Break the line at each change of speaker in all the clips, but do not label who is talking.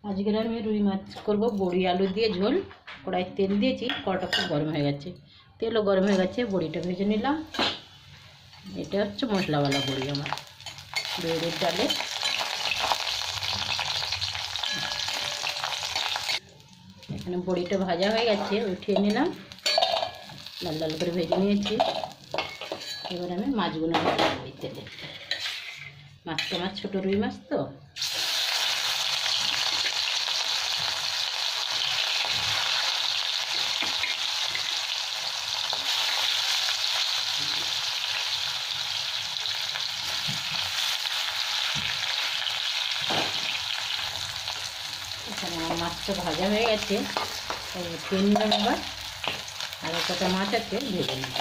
আজকের আমি রুই মাছ করব বড়ি আলু দিয়ে ঝোল। কড়াই তেল দিয়েছি, কড়াটা খুব গরম হয়ে গেছে, তেলও গরম হয়ে গেছে। বড়িটা ভেজে নিলাম। এটা হচ্ছে মশলাওয়ালা বড়ি আমার, বেগুনের ডালে। এখানে বড়িটা ভাজা হয়ে গেছে, উঠিয়ে নিলাম, লাল লাল করে ভেজে নিয়েছি। এবার আমি মাছগুলো ভাজবো এই তেলে। মাছটা আমার ছোটো রুই মাছ তো, এখানে আমার মাছটা ভাজা হয়ে গেছে, উঠিয়ে নিলাম। এবার আরও কটা মাছ আছে, ভেজে নিলাম।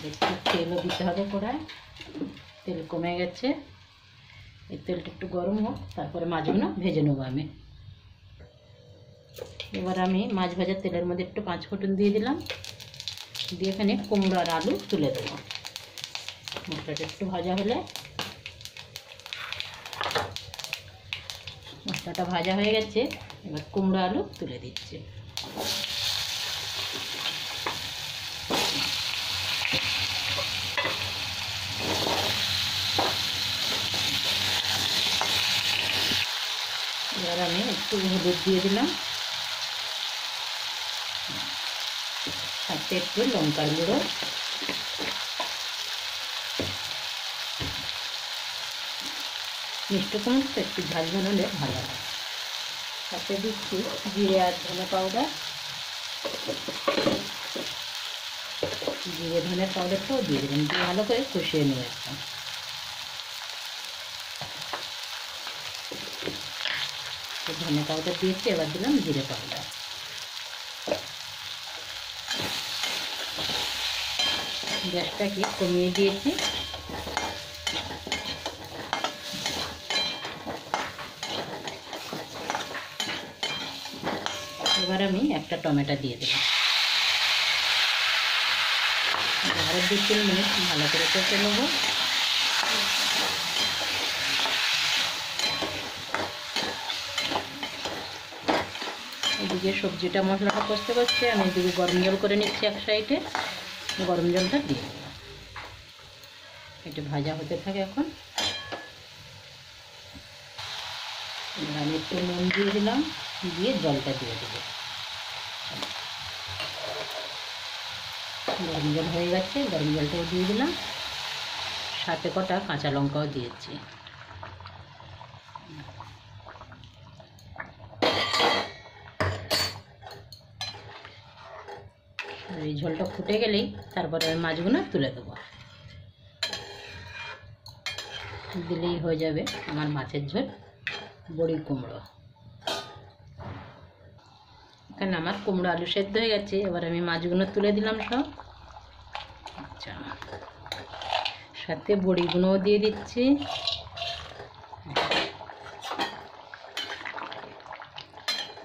একটু তেলও দিতে হবে কড়ায়, তেল কমে গেছে। এই তেলটা একটু গরম হোক, তারপরে মাছগুলো ভেজে নেবো আমি। এবার আমি মাছ ভাজার তেলের মধ্যে একটু 5 ফোঁটন দিয়ে দিলাম, দিয়ে এখানে কুমড়ো আর আলু তুলে দেবো। মশলাটা একটু ভাজা হলে, মশলাটা ভাজা হয়ে গেছে, এবার কুমড়ো আলু তুলে দিচ্ছি। এবার আমি একটু হলুদ দিয়ে দিলাম, সাথে একটু লঙ্কার গুঁড়ো, মিষ্টি কুমড়ো তো একটু ঝাল ঝাল হলে ভালো হয়। সাথে দিচ্ছি জিরে আর ধনে পাউডার। জিরে ধনে পাউডারটাও দিয়ে দেবেন, দিয়ে ভালো করে কষিয়ে নেব একদম। ধনে পাউডার দিয়েছি, এবার দিলাম জিরে পাউডার। গ্যাসটাকে কমিয়ে দিয়েছি। এবার আমি একটা টমেটো দিয়ে দিলাম। আরও 2-3 মিনিট ভালো করে কষে নেব। এদিকে সবজিটা মশলাটা কষতে কষতে আমি এদিকে গরম জল করে নিচ্ছি এক সাইডে। গরম জলটা দিয়ে দিলাম, এটা ভাজা হতে থাকে। এখন আমি একটু নুন দিয়ে দিলাম, দিয়ে জলটা দিয়ে দেবো। গরম জল হয়ে গেছে, গরম জলটাও দিয়ে দিলাম, সাথে কটা কাঁচা লঙ্কাও দিয়েছি। এই ঝোলটা ফুটে গেলেই তারপরে আমি মাছগুলো তুলে দেবো, দিলেই হয়ে যাবে আমার মাছের ঝোল বড়ি কুমড়ো। এখানে আমার কুমড়ো আলু সেদ্ধ হয়ে গেছে, এবার আমি মাছগুলো তুলে দিলাম সব। আচ্ছা, সাথে বড়িগুলোও দিয়ে দিচ্ছি।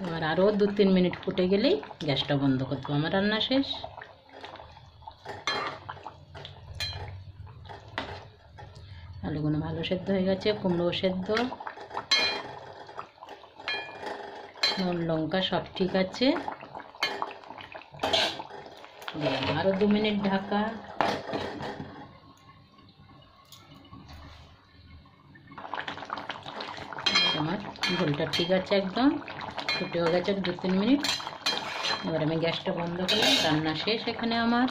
এবার আরও 2-3 মিনিট ফুটে গেলেই গ্যাসটা বন্ধ করে দেবো, আমার রান্না শেষ। আলুগুলো ভালো সেদ্ধ হয়ে গেছে, কুমড়ো সেদ্ধ, নুন লঙ্কা সব ঠিক আছে। আরও 2 মিনিট ঢাকা। আমার ঝোলটা ঠিক আছে, একদম ফুটেও গেছে 2-3 মিনিট। এবার আমি গ্যাসটা বন্ধ করলাম, রান্না শেষ এখানে আমার।